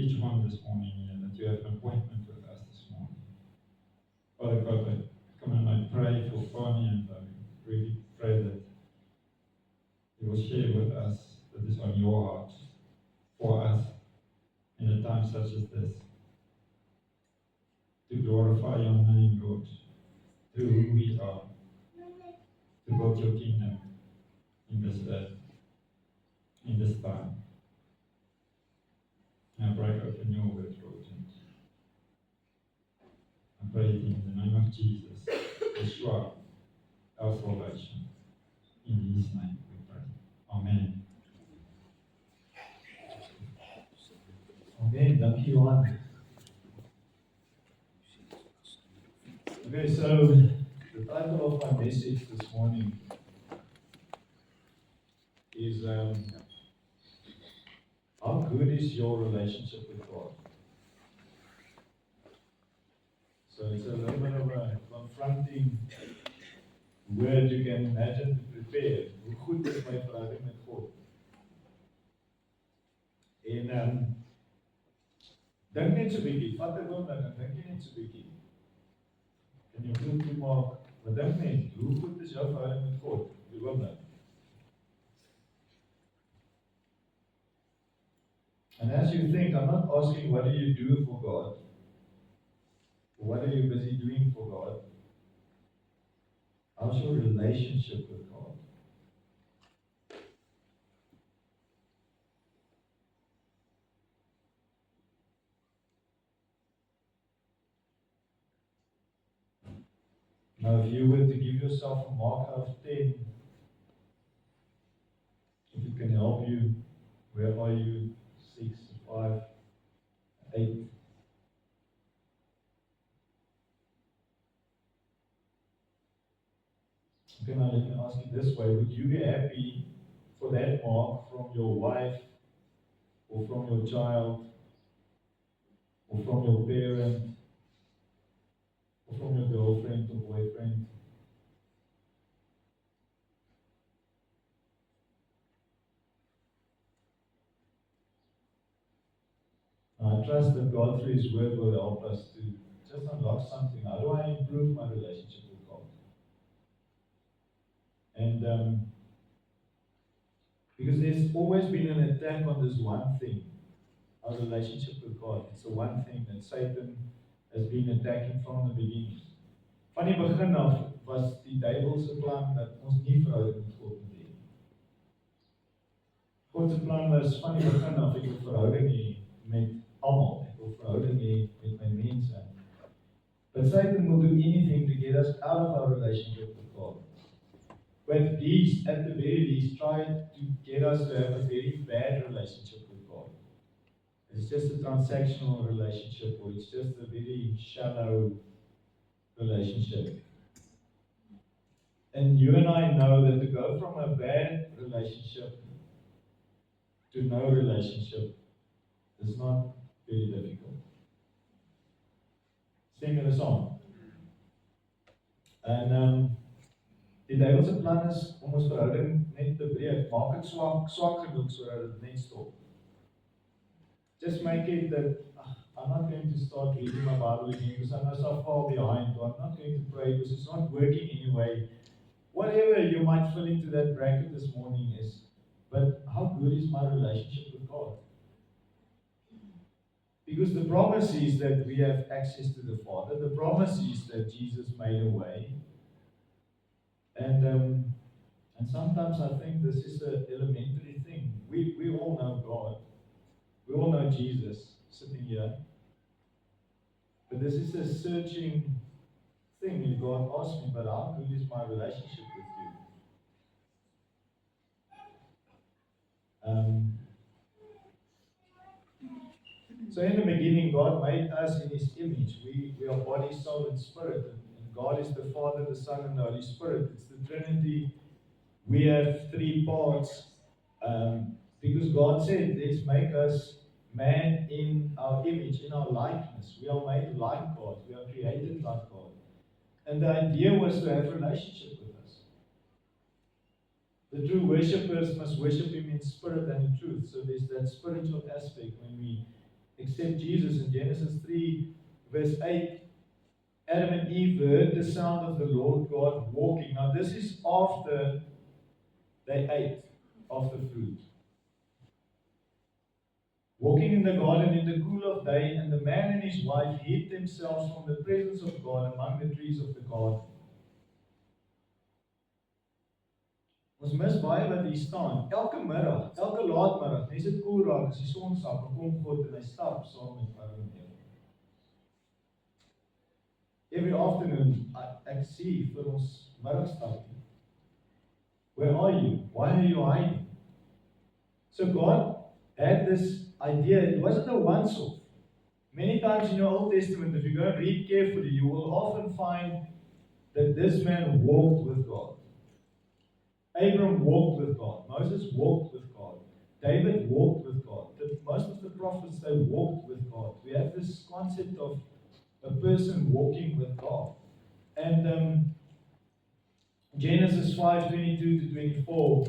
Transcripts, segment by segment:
each one this morning here, that you have an appointment with us this morning. Father God, I come and I pray for Fanny, and I really pray that you will share with us that is on your heart for us in a time such as this. To glorify your name, Lord, through who we are, to build your kingdom in this earth, in this time. And I break open your word, Lord, and I pray it in the name of Jesus, Yeshua, our salvation. In his name we pray. Amen. Amen. Thank you, Johan. Okay, so the title of my message this morning is how good is your relationship with God? So it's a little bit of a confronting word you can imagine to prepare. Hoe goed is my verhouding met God? En dink net so 'n bietjie, vat 'n oomblik en dink net so 'n bietjie. Kan jy goed toemaak? Maar dink net, hoe goed is jou verhouding met God? Die oomblik. And as you think, I'm not asking what do you do for God, or what are you busy doing for God? How's your relationship with God? Now, if you were to give yourself a mark out of 10, if it can help you, where are you? 6, 5, 8? Okay, now let me ask you this way. Would you be happy for that mark from your wife, or from your child, or from your parent, or from your girlfriend or boyfriend? I trust that God through His Word will help us to just unlock something. How do I improve my relationship with God? And because there's always been an attack on this one thing, our relationship with God. It's the one thing that Satan has been attacking from the beginning. Van die begin af was die duiwel se plan dat ons nie verhouding met God moet hê. God se plan was van die begin af ek wil verhouding hê met almal. Ek wil verhouding hê met my mense. But Satan will do anything to get us out of our relationship with God. But these, at the very least, try to get us to have a very bad relationship with God. It's just a transactional relationship, or it's just a very shallow relationship. And you and I know that to go from a bad relationship to no relationship is not very difficult. Sing a song. En die duiwel se plan is om ons verhouding net te breek. Maak dit swak genoeg sodat dit net stop. Just make it that I'm not going to start reading my Bible again because I know so far behind, or I'm not going to pray because it's not working anyway. Whatever you might fall into that bracket this morning is, but how good is my relationship with God? Because the promise is that we have access to the Father. The promise is that Jesus made a way. And sometimes I think this is an elementary thing. We all know God. We all know Jesus sitting here. But this is a searching thing. And God asked me, but how good is my relationship with you? So in the beginning, God made us in His image. We are body, soul, and spirit. And God is the Father, the Son, and the Holy Spirit. It's the Trinity. We have three parts. Because God said, let's make us man in our image, in our likeness. We are made like God. We are created like God. And the idea was to have a relationship with us. The true worshippers must worship Him in spirit and in truth. So there's that spiritual aspect when we except Jesus. In Genesis 3, verse 8, Adam and Eve heard the sound of the Lord God walking. Now, this is after they ate of the fruit. Walking in the garden in the cool of day, and the man and his wife hid themselves from the presence of God among the trees of the garden. Ons mis baie wat hier staan. Elke middag, elke laatmiddag, as dit koel raak, as die son sak, dan kom God en hy stap saam met Adam en Eva. Every afternoon, ek sien vir ons middagstap. Where are you? Why are you hiding? So God had this idea. It wasn't a once-off. Many times in your Old Testament, if you go and read carefully, you will often find that this man walked with God. Abram walked with God. Moses walked with God. David walked with God. Most of the prophets, they walked with God. We have this concept of a person walking with God. And Genesis 5:22 to 24,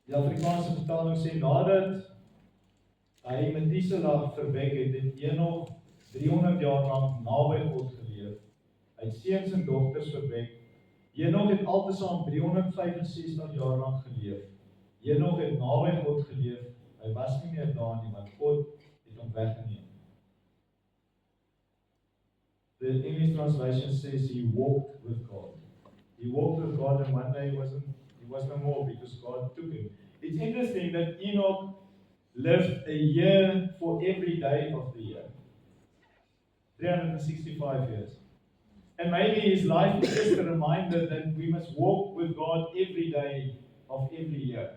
die Afrikaanse vertaling sê, nadat hy Methuselah verwek het, het Enoch 300 jaar lang naby God geleef. Hy het seuns en dogters verwek. Enoch het altesaam 365 jaar lang geleef. Enoch het naby God geleef. Hy was nie meer daar nie, want God het hom weggeneem. The English translation says he walked with God. He walked with God, and one day he was no more because God took him. It's interesting that Enoch lived a year for every day of the year. 365 years. And maybe his life is just a reminder that we must walk with God every day of every year.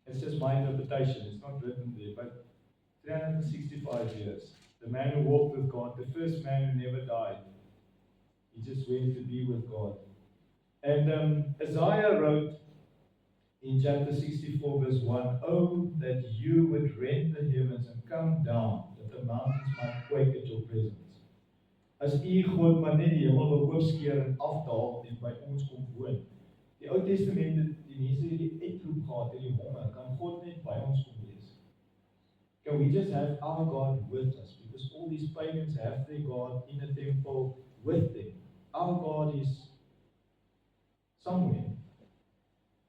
It's just my interpretation, it's not written there, but 365 years. The man who walked with God, the first man who never died, he just went to be with God. And Isaiah wrote in chapter 64, verse 1, "Oh, that you would rend the heavens and come down, that the mountains might quake at your presence." As u God maar net die hemel wil oopskeer en afdaal en by ons kom woon. Die Ou Testament, die mense het die uitroep gehad, die honger, kan God net by ons kom wees? Can we just have our God with us? Because all these pagans have their God in a temple with them. Our God is somewhere.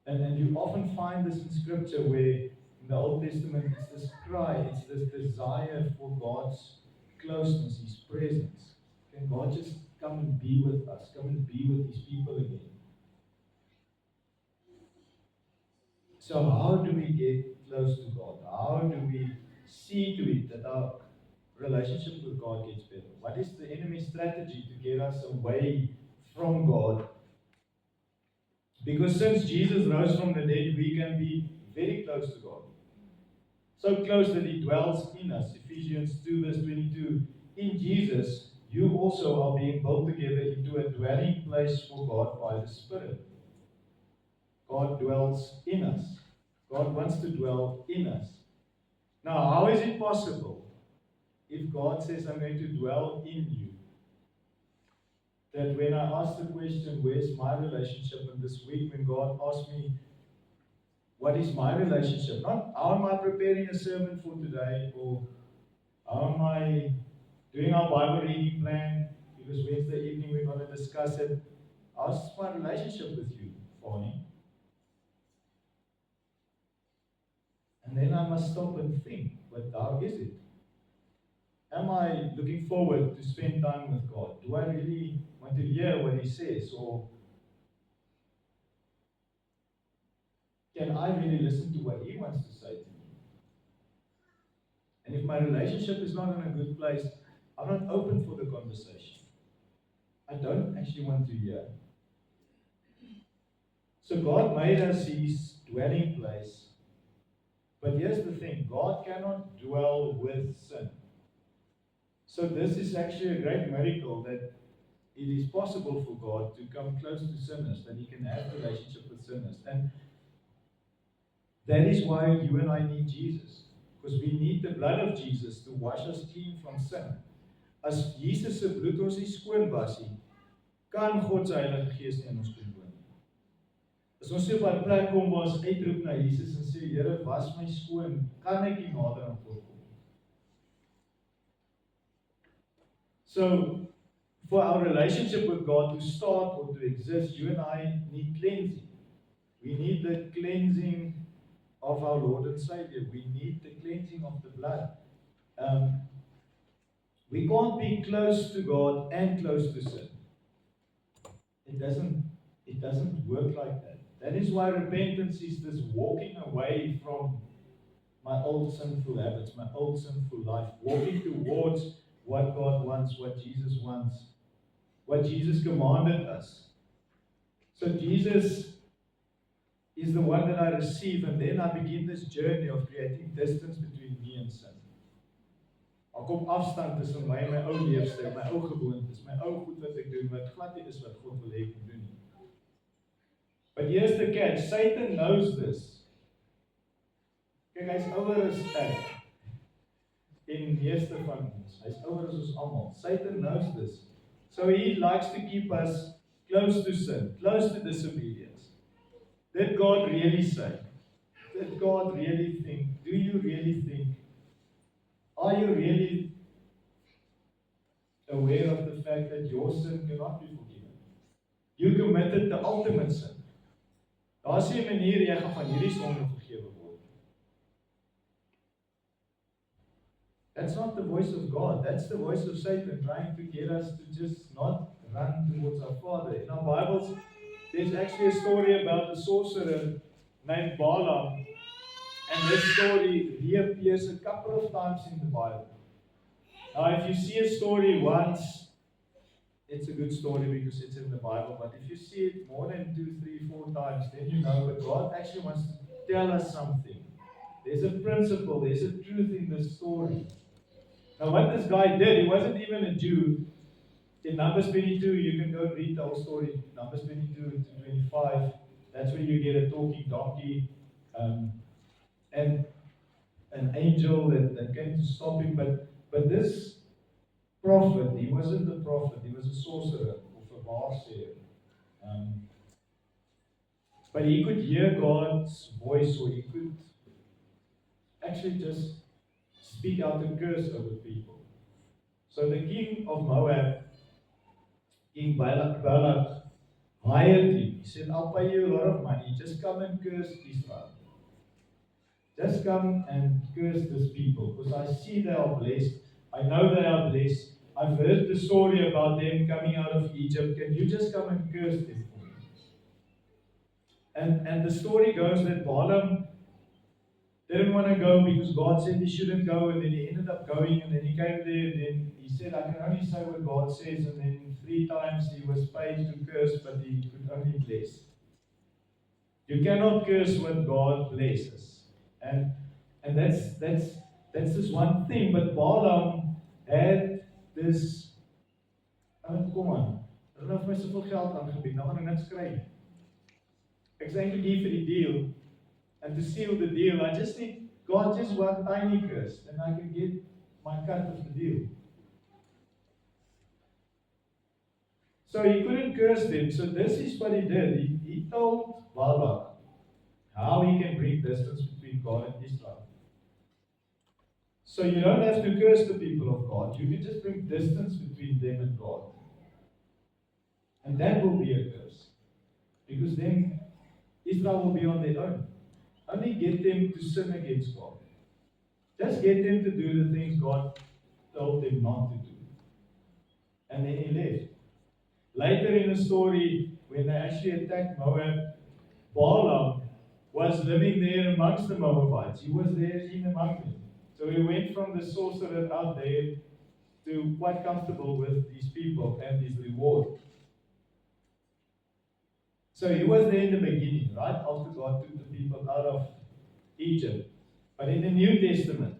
And you often find this in scripture where in the Old Testament it's this cry, it's this desire for God's closeness, His presence. Can God just come and be with us, come and be with His people again? So how do we get close to God? How do we see to it that our relationship with God gets better? What is the enemy's strategy to get us away from God? Because since Jesus rose from the dead, we can be very close to God. So close that He dwells in us. Ephesians 2 verse 22. In Jesus, you also are being built together into a dwelling place for God by the Spirit. God dwells in us. God wants to dwell in us. Now, how is it possible if God says, I'm going to dwell in you? That when I ask the question, where's my relationship? And this week when God asked me, what is my relationship? Not how am I preparing a sermon for today, or how am I doing our Bible reading plan, because Wednesday evening we're going to discuss it. How's my relationship with you, Fani? And then I must stop and think, but how is it? Am I looking forward to spend time with God? Do I really want to hear what He says? Or can I really listen to what He wants to say to me? And if my relationship is not in a good place, I'm not open for the conversation. I don't actually want to hear. So God made us His dwelling place. But here's the thing, God cannot dwell with sin. So this is actually a great miracle that it is possible for God to come close to sinners, that He can have a relationship with sinners. And that is why you and I need Jesus. Because we need the blood of Jesus to wash us clean from sin. As Jesus se bloed ons nie skoon was nie, kan God se Heilige Gees nie in ons kom woon nie. As ons so by 'n plek kom waar ons uitroep na Jesus en sê, Here, was my skoon, kan ek nie nader aan God kom? So, for our relationship with God to start or to exist, you and I need cleansing. We need the cleansing of our Lord and Savior. We need the cleansing of the blood. We can't be close to God and close to sin. It doesn't work like that. That is why repentance is this walking away from my old sinful habits, my old sinful life, walking towards what God wants, what Jesus wants, what Jesus commanded us. So Jesus is the one that I receive, and then I begin this journey of creating distance between me and sin. Daar kom afstand tussen my en my ou leefstyl, my ou gewoontes, my ou goed wat ek doen, wat glad nie is wat God wil hê ek moet doen nie. But here's the catch, Satan knows this. Kyk, hy's ouer as ek. En meeste van ons, hy's ouer as ons almal. Satan knows this. So he likes to keep us close to sin, close to disobedience. Did God really say? Did God really think? Do you really think? Are you really aware of the fact that your sin cannot be forgiven? You committed the ultimate sin. Daar's 'n manier jy gaan van hierdie sonde vergewe word. That's not the voice of God. That's the voice of Satan trying to get us to just not run towards our Father. In our Bibles, there's actually a story about a sorcerer named Balaam. And this story reappears a couple of times in the Bible. Now, if you see a story once, it's a good story because it's in the Bible. But if you see it more than 2, 3, 4 times, then you know that God actually wants to tell us something. There's a principle, there's a truth in this story. Now, what this guy did, he wasn't even a Jew. In Numbers 22, you can go read the whole story. Numbers 22 to 25, that's where you get a talking donkey. And an angel that came to stop him, but this prophet, he wasn't a prophet, he was a sorcerer of a Baal-seer. But he could hear God's voice, or he could actually just speak out a curse over people. So the king of Moab, King Balak, hired him. He said, I'll pay you a lot of money, just come and curse Israel. Just come and curse these people, because I see they are blessed. I know they are blessed. I've heard the story about them coming out of Egypt. Can you just come and curse them for me? And the story goes that Balaam didn't want to go because God said he shouldn't go, and then he ended up going, and then he came there, and then he said, I can only say what God says, and then 3 times he was paid to curse, but he could only bless. You cannot curse what God blesses. And that's this one thing. But Balaam had this. Kom aan. Hulle het my soveel geld aangebied. Nou gaan ek niks kry. Ek's eintlik hier vir die deal. And to seal the deal, I just need God just one tiny curse, and I can get my cut of the deal. So he couldn't curse them. So this is what he did. He told Balak how he can bring distance between God and Israel. So you don't have to curse the people of God. You can just bring distance between them and God. And that will be a curse. Because then Israel will be on their own. Only get them to sin against God. Just get them to do the things God told them not to do. And then he left. Later in the story, when they actually attacked Moab, Balaam was living there amongst the Moabites. He was there in among them. So he went from the sorcerer out there to quite comfortable with these people and his reward. So he was there in the beginning, right after God took the people out of Egypt. But in the New Testament,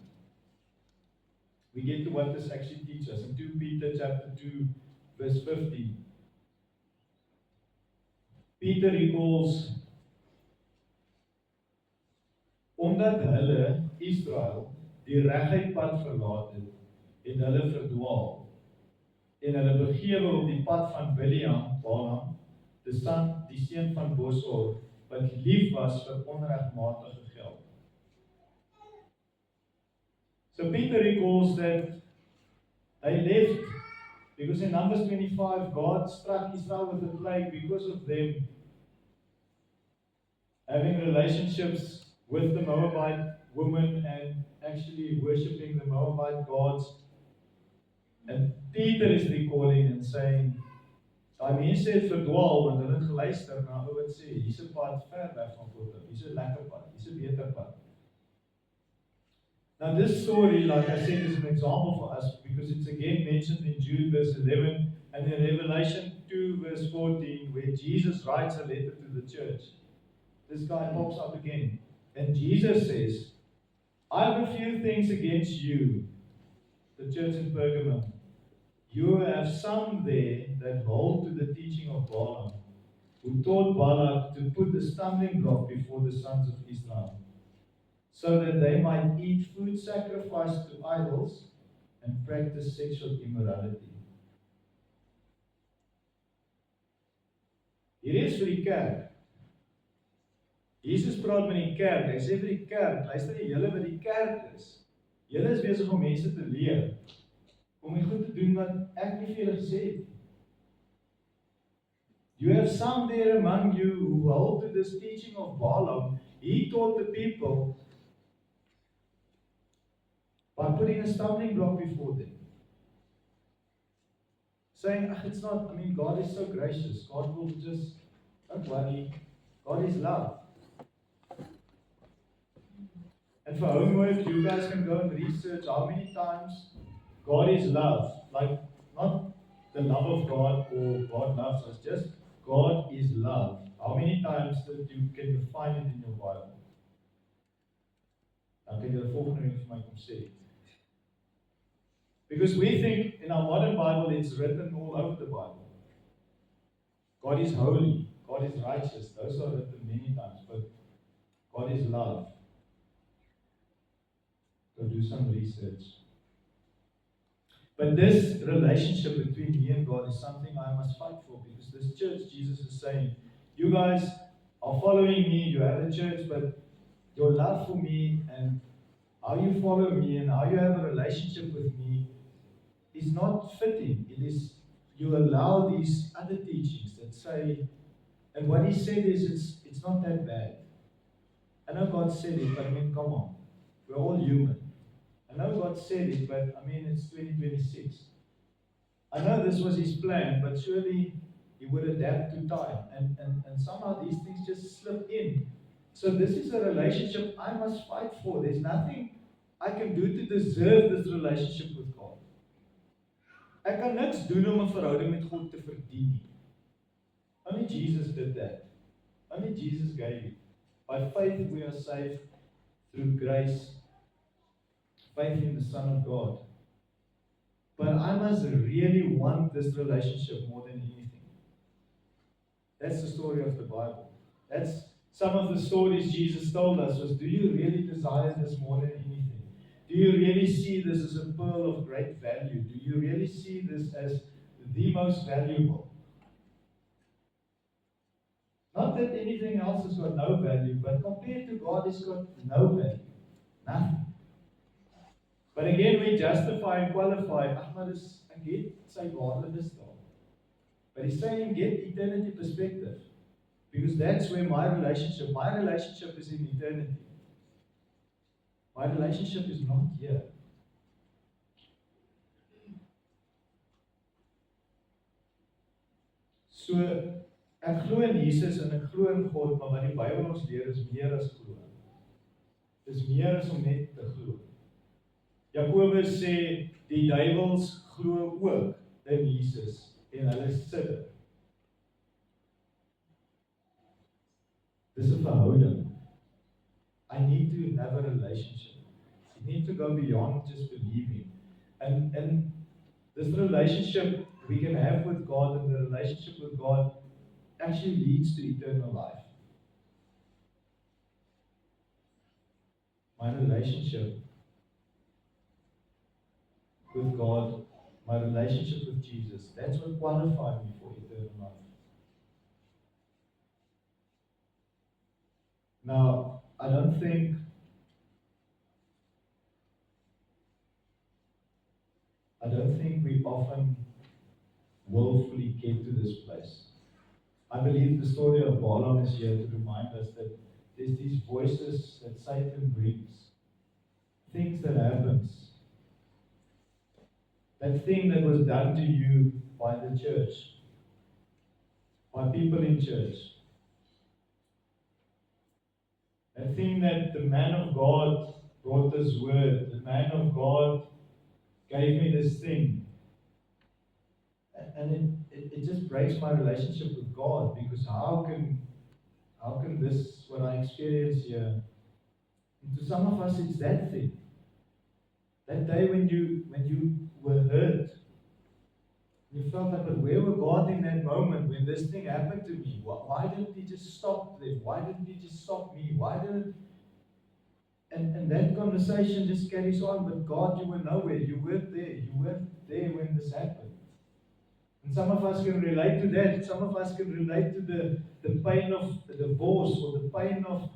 we get to what this actually teaches us. In 2 Peter chapter 2, verse 15. Peter recalls, omdat hulle, Israel, die reguit pad verlaat het, het hulle verdwaal, en hulle begewe op die pad van Balaam, die seun van Bosor, wat lief was vir onregmatige geld. So Peter recalls that they left because in Numbers 25, God struck Israel with a plague because of them having relationships with the Moabite woman and actually worshipping the Moabite gods. And Peter is recalling and saying, daai mense het verdwaal want hulle het geluister na ou wat sê, hier's 'n pad ver weg van God af, hier's 'n lekker pad, hier's 'n beter pad. Now this story, like I said, is an example for us because it's again mentioned in Jude verse 11 and in Revelation 2 verse 14 where Jesus writes a letter to the church. This guy pops up again and Jesus says, I have a few things against you, the church in Pergamum. You have some there that hold to the teaching of Balaam, who taught Balak to put a stumbling block before the sons of Israel, so that they might eat food sacrificed to idols and practice sexual immorality. Hier is vir die kerk. Jesus praat met die kerk. Hy sê vir die kerk, luister julle wat die kerk is. Julle is besig om mense te leer om die goed te doen wat ek nie vir julle gesê het. You have some there among you who hold to this teaching of Balaam. He taught the people by putting a stumbling block before them. Saying, it's not, God is so gracious. God will just, don't worry, God is love. And for homework, you guys can go and research how many times God is love. Like, not the love of God or God loves us, just God is love. How many times that you can find it in your Bible? Dan kan jy die volgende week vir my kom sê. Because we think in our modern Bible it's written all over the Bible. God is holy, God is righteous. Those are written many times, but God is love. Go do some research. But this relationship between me and God is something I must fight for, because this church, Jesus is saying, you guys are following me, you have a church, but your love for me and how you follow me and how you have a relationship with me is not fitting. It is, you allow these other teachings that say, and what he said is, it's not that bad. I know God said it, but come on. We're all human. I know God said it, but it's 2026. I know this was his plan, but surely he would adapt to time. And somehow these things just slip in. So this is a relationship I must fight for. There's nothing I can do to deserve this relationship with God. Ek kan niks doen om 'n verhouding met God te verdien nie. Only Jesus did that. Only Jesus gave it. By faith we are saved through grace, faith in the Son of God. But I must really want this relationship more than anything. That's the story of the Bible. That's some of the stories Jesus told us was, do you really desire this more than anything? Do you really see this as a pearl of great value? Do you really see this as the most valuable? Not that anything else has got no value, but compared to God, it's got no value. Nothing. But again, we justify and qualify, I get sy waardes daar. But he's saying, get eternity perspective. Because that's where my relationship is in eternity. My relationship is not here. So, ek glo in Jesus en ek glo in God, maar wat die Bybel ons leer is meer as glo. Dis meer as om net te glo. Jakobus sê, die duiwels glo ook in Jesus en hulle sidder. Dis 'n verhouding. I need to have a relationship. You need to go beyond just believing. And this relationship we can have with God, and the relationship with God actually leads to eternal life. My relationship with God, my relationship with Jesus, that's what qualified me for eternal life. Now, I don't think we often willfully get to this place. I believe the story of Balaam is here to remind us that there's these voices that Satan brings, things that happens, that thing that was done to you by the church, by people in church, that thing that the man of God brought this word, the man of God gave me this thing, and it just breaks my relationship with God, because how can this, what I experience here, and to some of us it's that thing. That day when you were hurt, you felt like, but where were God in that moment when this thing happened to me? Why didn't He just stop them? Why didn't He just stop me? Why didn't and that conversation just carries on, but God, you were nowhere. You weren't there. You weren't there when this happened. And some of us can relate to that. Some of us can relate to the pain of the divorce, or the pain of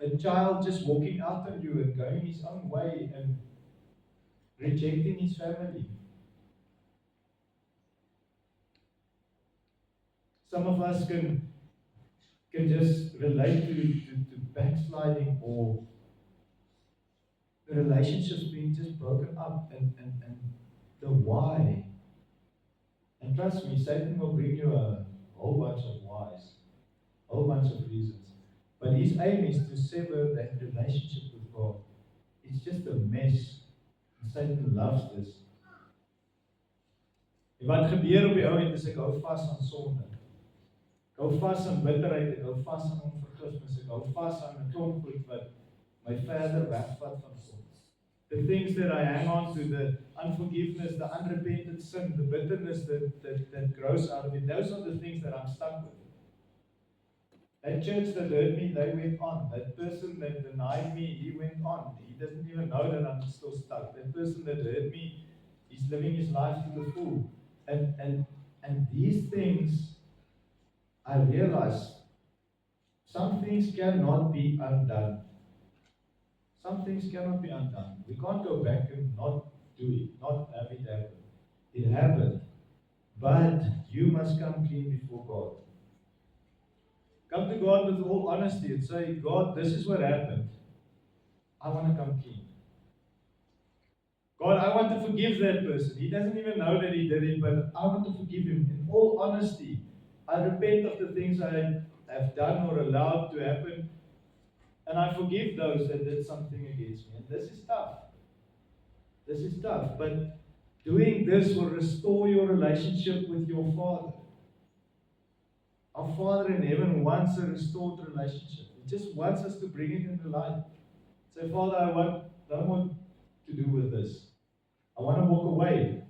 a child just walking out on you and going his own way and rejecting his family. Some of us can just relate to backsliding, or the relationships being just broken up, and the why. And trust me, Satan will bring you a whole bunch of whys, a whole bunch of reasons. But his aim is to sever that relationship with God. It's just a mess. And Satan loves this. En wat gebeur op die ou end is ek hou vas aan sonde. Ek hou vas aan bitterheid, ek hou vas aan onvergifnis, ek hou vas aan 'n klomp goed wat my verder wegvat van God. The things that I hang on to, the unforgiveness, the unrepentant sin, the bitterness that grows out of it, those are the things that I'm stuck with. That church that hurt me, they went on. That person that denied me, he went on. He doesn't even know that I'm still stuck. That person that hurt me, he's living his life to the full. And these things, I realize, some things cannot be undone. Some things cannot be undone. We can't go back and not do it, not have it happen. It happened. But you must come clean before God. Come to God with all honesty and say, God, this is what happened. I want to come clean. God, I want to forgive that person. He doesn't even know that he did it, but I want to forgive him. In all honesty, I repent of the things I have done or allowed to happen, and I forgive those that did something against me. And this is tough. This is tough, but doing this will restore your relationship with your Father. Our Father in heaven wants a restored relationship. He just wants us to bring it into light. Say, Father, I want no more to do with this. I want to walk away.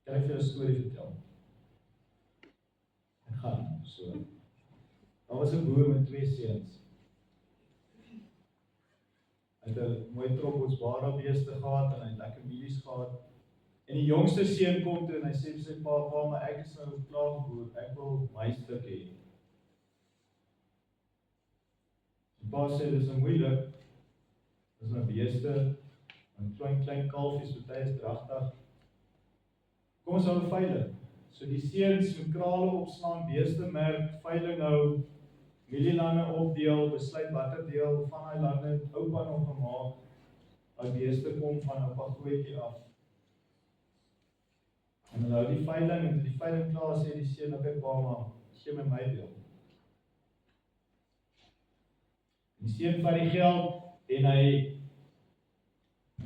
Kan ek vir jou 'n storie vertel? Ek gaan so. Daar was 'n boer met 2 seuns. Hy het 'n mooi tropbotsbare beeste gehad en hy het lekker mielies gehad. En die jongste seun kom toe en hy sê vir sy pa, maar ek is nou klaar geboer, ek wil my stuk hê. Die pa sê, dis moeilik, dis nou beeste, 'n klein kalfies, party is dragtig. Kom ons hou veilig. So die seuns met krale opslaan, beeste merk, veiling hou, mielielande opdeel, besluit watter deel van daai lande oupa nog gemaak. Daai beeste kom van oupa grootjie af. En hulle hou die veiling, en toe die veiling klaar sê die seun, okay pa, maar gee my deel. Die seun vat die geld en hy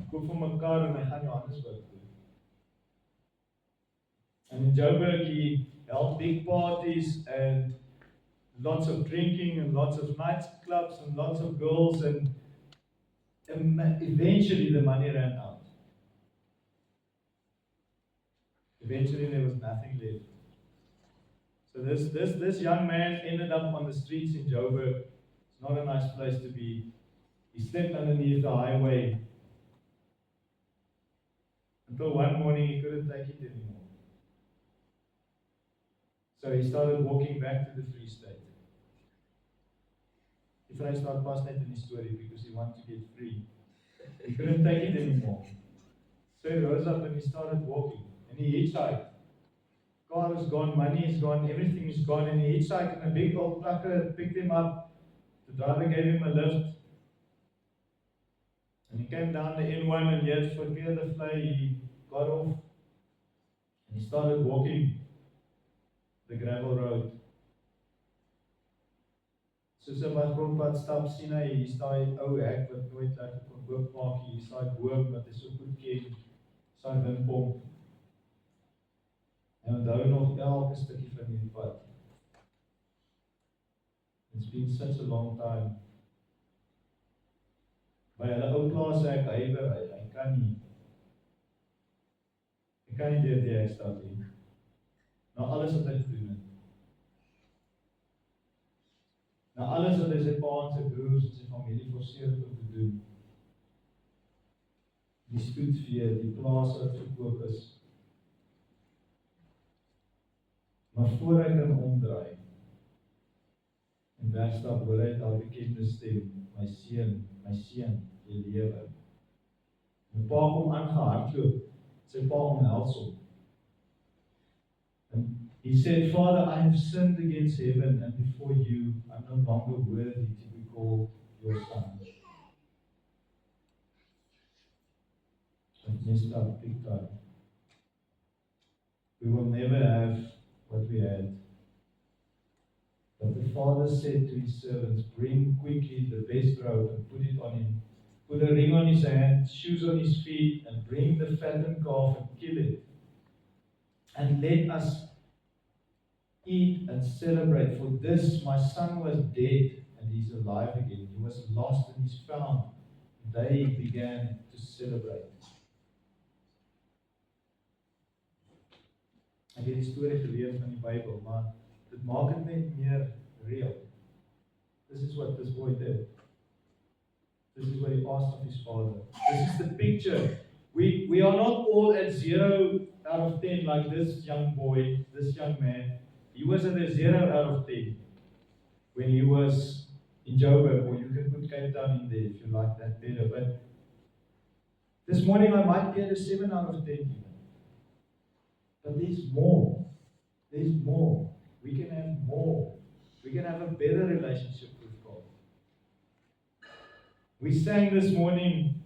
koop vir mekaar en hy gaan Johannesburg toe. And in Joburg he held big parties and lots of drinking and lots of nightclubs and lots of girls, and eventually the money ran out. Eventually there was nothing left. So this young man ended up on the streets in Joburg. It's not a nice place to be. He slept underneath the highway until one morning he couldn't take it anymore. So he started walking back to the Free State. If I start past that in his story because he wanted to get free. He couldn't take it anymore. So he rose up and he started walking. And he hitchhiked. Car is gone, money is gone, everything is gone. And he hitchhiked and a big old trucker picked him up. The driver gave him a lift. And he came down the N1 and he had verkeer the fly. He got off. And he started walking the gravel road. Soos hy by grondpad stap, sien hy, hier is daai ou hek wat nooit lekker kon oopmaak, hier is daai boom wat hy so goed ken, sy windpomp. En onthou nog elke stukkie van hierdie pad. It's been such a long time. By hulle ou plaas ek huiwer, hy kan nie. Hy kan nie deur die hek stap nie. Na alles wat hy gedoen het. Na alles wat hy sy pa en sy broers en sy familie forceer het om te doen. Die spoedvee, die plaas wat verkoop is. Maar voor hy kan omdraai en wegstap, hoor hy daai bekende stem, my seun, jy lewe. My pa kom aangehardloop, sy pa omhels hom. And he said, Father, I have sinned against heaven and before you. I'm no longer worthy to be called your son. I've messed up big time. We will never have what we had. But the father said to his servants, bring quickly the best robe and put it on him. Put a ring on his hand, shoes on his feet, and bring the fattened calf and kill it. And let us eat and celebrate, for this my son was dead and he's alive again. He was lost and he's found. They began to celebrate. Ek het die storie geleer van die Bybel, maar dit maak dit net meer real. This is what this boy did. This is what he asked of his father. This is the picture. We are not all at 0 out of 10 like this young boy, this young man. He was at a 0 out of 10 when he was in Joburg, or you can put Cape Town in there if you like that better. But this morning I might be at a 7 out of 10 even. But there's more. There's more. We can have more. We can have a better relationship with God. We sang this morning,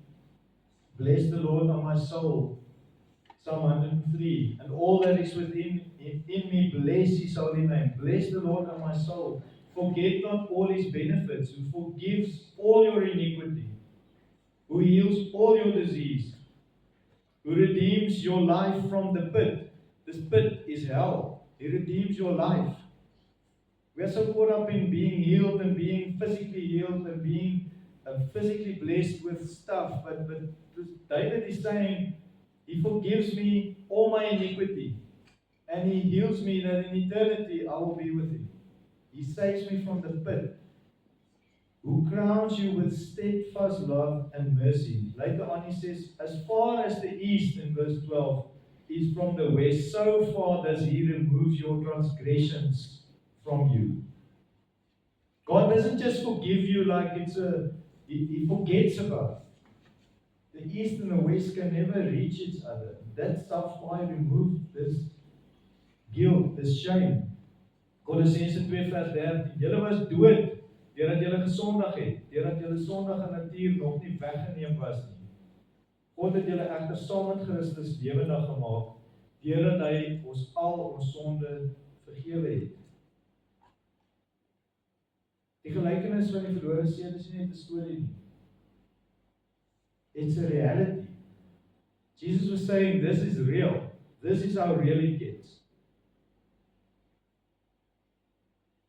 bless the Lord, O my soul, Psalm 103, and all that is within me, bless his holy name. Bless the Lord, O my soul. Forget not all his benefits, who forgives all your iniquity, who heals all your disease, who redeems your life from the pit. This pit is hell. He redeems your life. We are so caught up in being healed and being physically healed and being physically blessed with stuff. But David is saying, he forgives me all my iniquity. And he heals me that in eternity I will be with him. He saves me from the pit. Who crowns you with steadfast love and mercy. Later on he says, as far as the east, in verse 12, is from the west, so far does he remove your transgressions from you. God doesn't just forgive you like he forgets about it. The east and the west can never reach each other. That's how far he removed this guilt, this shame. Kolossense 2 vers 13. Julle was dood, deurdat julle gesondig het, deurdat julle sondige natuur nog nie weggeneem was nie. God het julle egter saam met Christus lewendig gemaak, deurdat hy ons al ons sonde vergewe het. Die gelykenis van die verlore seun is nie net 'n storie nie. It's a reality. Jesus was saying, this is real. This is how real it gets.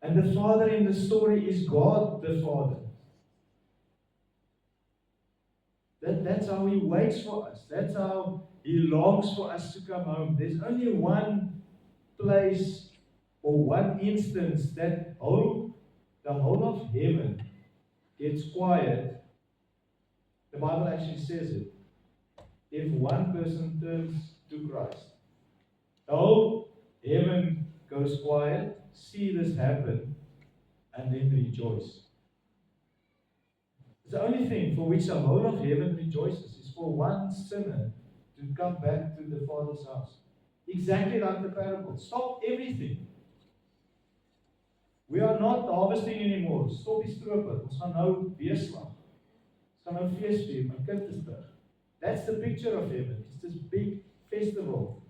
And the father in the story is God the Father. That's how he waits for us. That's how he longs for us to come home. There's only one place or one instance that the whole of heaven gets quiet. The Bible actually says it. If one person turns to Christ, the whole heaven goes goes quiet, see this happen, and then rejoice. The only thing for which the whole of heaven rejoices is for one sinner to come back to the Father's house. Exactly like the parable. Stop everything. We are not harvesting anymore. Stop die strope. Ons gaan nou beeslag. Ons gaan nou fees vier. My kind is terug. That's the picture of heaven. It's this big festival.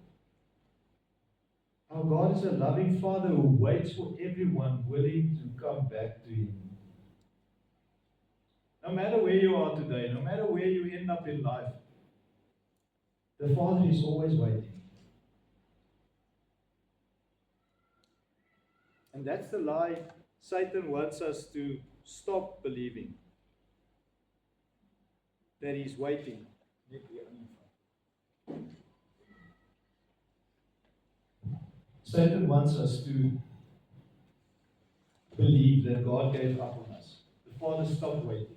Our God is a loving Father who waits for everyone willing to come back to Him. No matter where you are today, no matter where you end up in life, the Father is always waiting. And that's the lie Satan wants us to stop believing. That He's waiting. Satan wants us to believe that God gave up on us. The Father stopped waiting.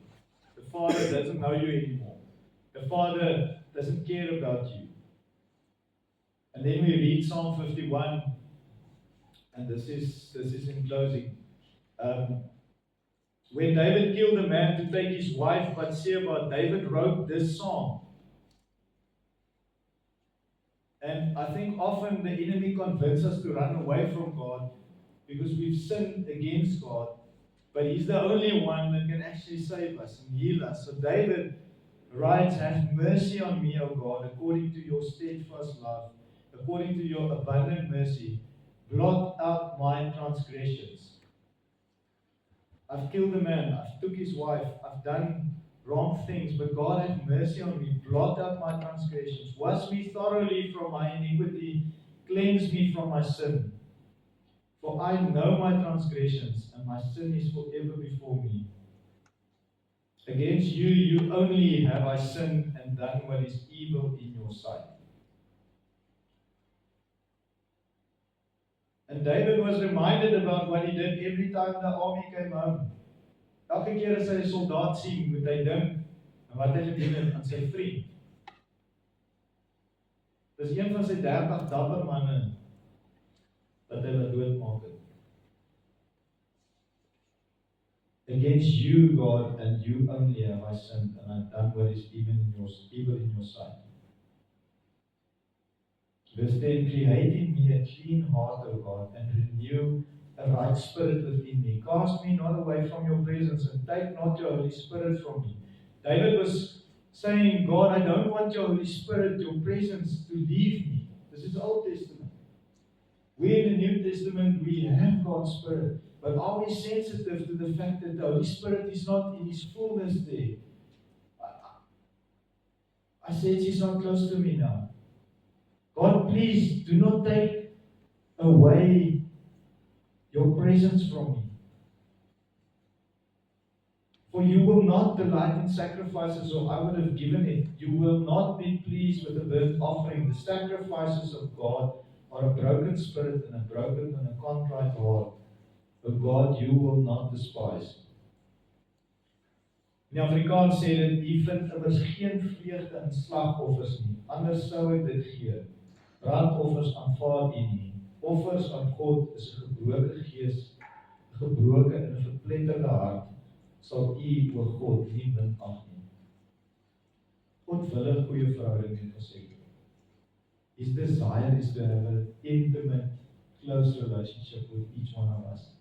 The Father doesn't know you anymore. The Father doesn't care about you. And then we read Psalm 51, and this is in closing. When David killed a man to take his wife Bathsheba, David wrote this song. And I think often the enemy convinces us to run away from God because we've sinned against God. But He's the only one that can actually save us and heal us. So David writes, "Have mercy on me, O God, according to your steadfast love, according to your abundant mercy. Blot out my transgressions." I've killed a man, I've took his wife, I've done wrong things, but God have mercy on me. Blot out my transgressions. Wash me thoroughly from my iniquity. Cleanse me from my sin. For I know my transgressions, and my sin is forever before me. Against you, you only have I sinned and done what is evil in your sight. And David was reminded about what he did every time the army came home. Elke keer as hy 'n soldaat sien, moet hy dink aan wat hy gedoen het aan sy vriend. Dis een van sy 30 dapper manne wat hy laat doodmaak het. Against you, God, and you only have I sinned, and I've done what is evil in your sight. Verse 10, create in me a clean heart, O God, and renew a right spirit within me. Cast me not away from your presence, and take not your Holy Spirit from me. David was saying, God, I don't want your Holy Spirit, your presence, to leave me. This is the Old Testament. We in the New Testament, we have God's Spirit. But are we sensitive to the fact that the Holy Spirit is not in His fullness there? I sense He's not close to me now. God, please do not take away your presence from me. For you will not delight in sacrifices, or I would have given it. You will not be pleased with a burnt offering. The sacrifices of God are a broken spirit and a broken and a contrite heart. O God, you will not despise. In Afrikaans sê dit, U vind immers geen vreugde in slagoffers nie. Anders sou ek dit gee. Brandoffers aanvaar U nie. Offers aan God is 'n gebroke gees, 'n gebroke en 'n verpletterde hart, sal U, o God, nie minag nie. God wil 'n goeie verhouding met ons hê. His desire is to have an intimate, close relationship with each one of us.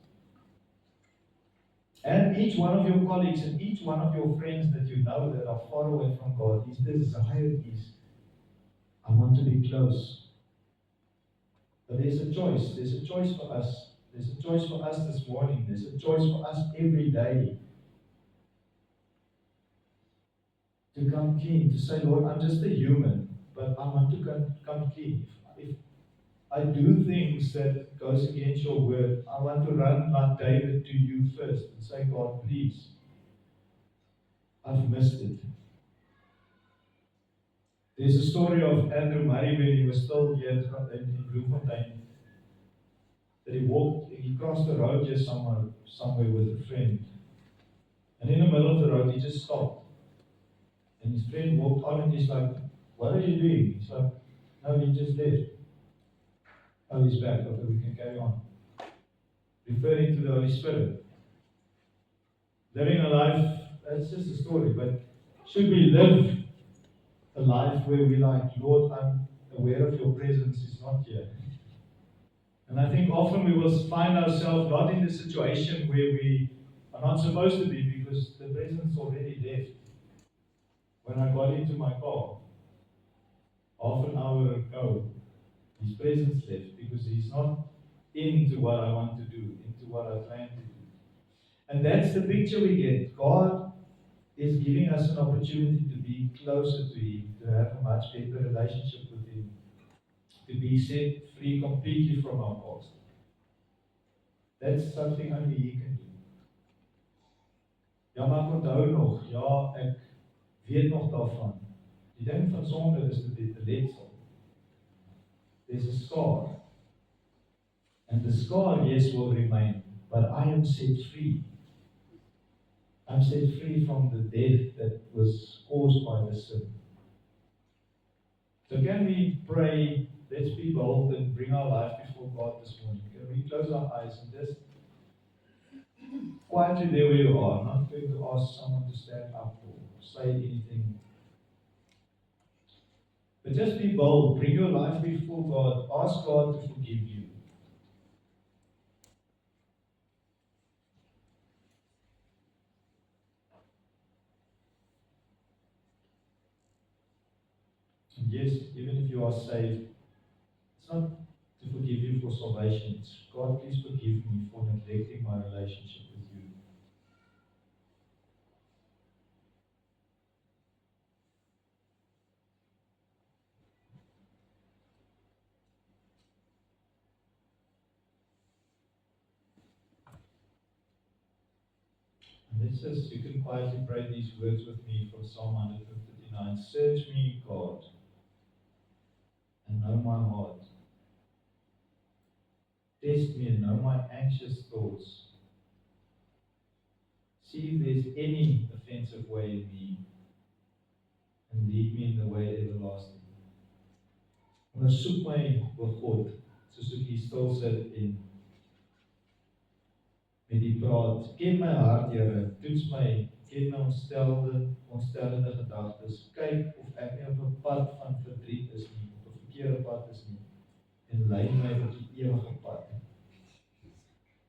And each one of your colleagues and each one of your friends that you know that are far away from God, His desire is, I want to be close. But there's a choice. There's a choice for us. There's a choice for us this morning. There's a choice for us every day. To come clean, to say, Lord, I'm just a human, but I want to come clean. If I do things that goes against your word, I want to run like David to you first and say, God, please, I've missed it. There's a story of Andrew Murray when he was still here in Bloemfontein, that he crossed the road just somewhere with a friend. And in the middle of the road, he just stopped. And his friend walked on and he's like, what are you doing? He's like, no, he just left. Oh, he's back. Okay, we can carry on. referring to the Holy Spirit. Living a life, that's just a story, but should we live a life where we like, Lord, I'm aware of your presence is not here. And I think often we will find ourselves not in the situation where we are not supposed to be because the presence already left. When I got into my car, half an hour ago, his presence left because he's not into what I want to do, into what I plan to do. And that's the picture we get. God is giving us an opportunity to be closer to Him, to have a much better relationship with Him, to be set free completely from our past. That's something only He can do. Ja, maar ek onthou nog, ja, ek weet nog daarvan. Die ding van sonde is dit 'n letsel. There's a scar. And the scar, yes, will remain, but I am set free. I'm set free from the death that was caused by the sin. So can we pray, let's be bold and bring our life before God this morning. Can we close our eyes and just quietly there where you are, not going to ask someone to stand up or say anything. But just be bold, bring your life before God, ask God to forgive you. And yes, even if you are saved, it's not to forgive you for salvation. It's, God, please forgive me for neglecting my relationship with you. And let's just, you can quietly pray these words with me from Psalm 159. Search me, God, and know my heart. Test me and know my anxious thoughts. See if there's any offensive way in me, and lead me in the way everlasting. Ondersoek my, o God, soos ek hier stil sit en met die praat. Ken my hart, Here, toets my, ken my ontstellende gedagtes. Kyk of ek nie op 'n pad van verdriet is nie, op 'n verkeerde pad is nie, en lei my op die ewige pad.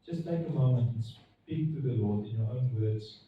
Just take a moment and speak to the Lord in your own words.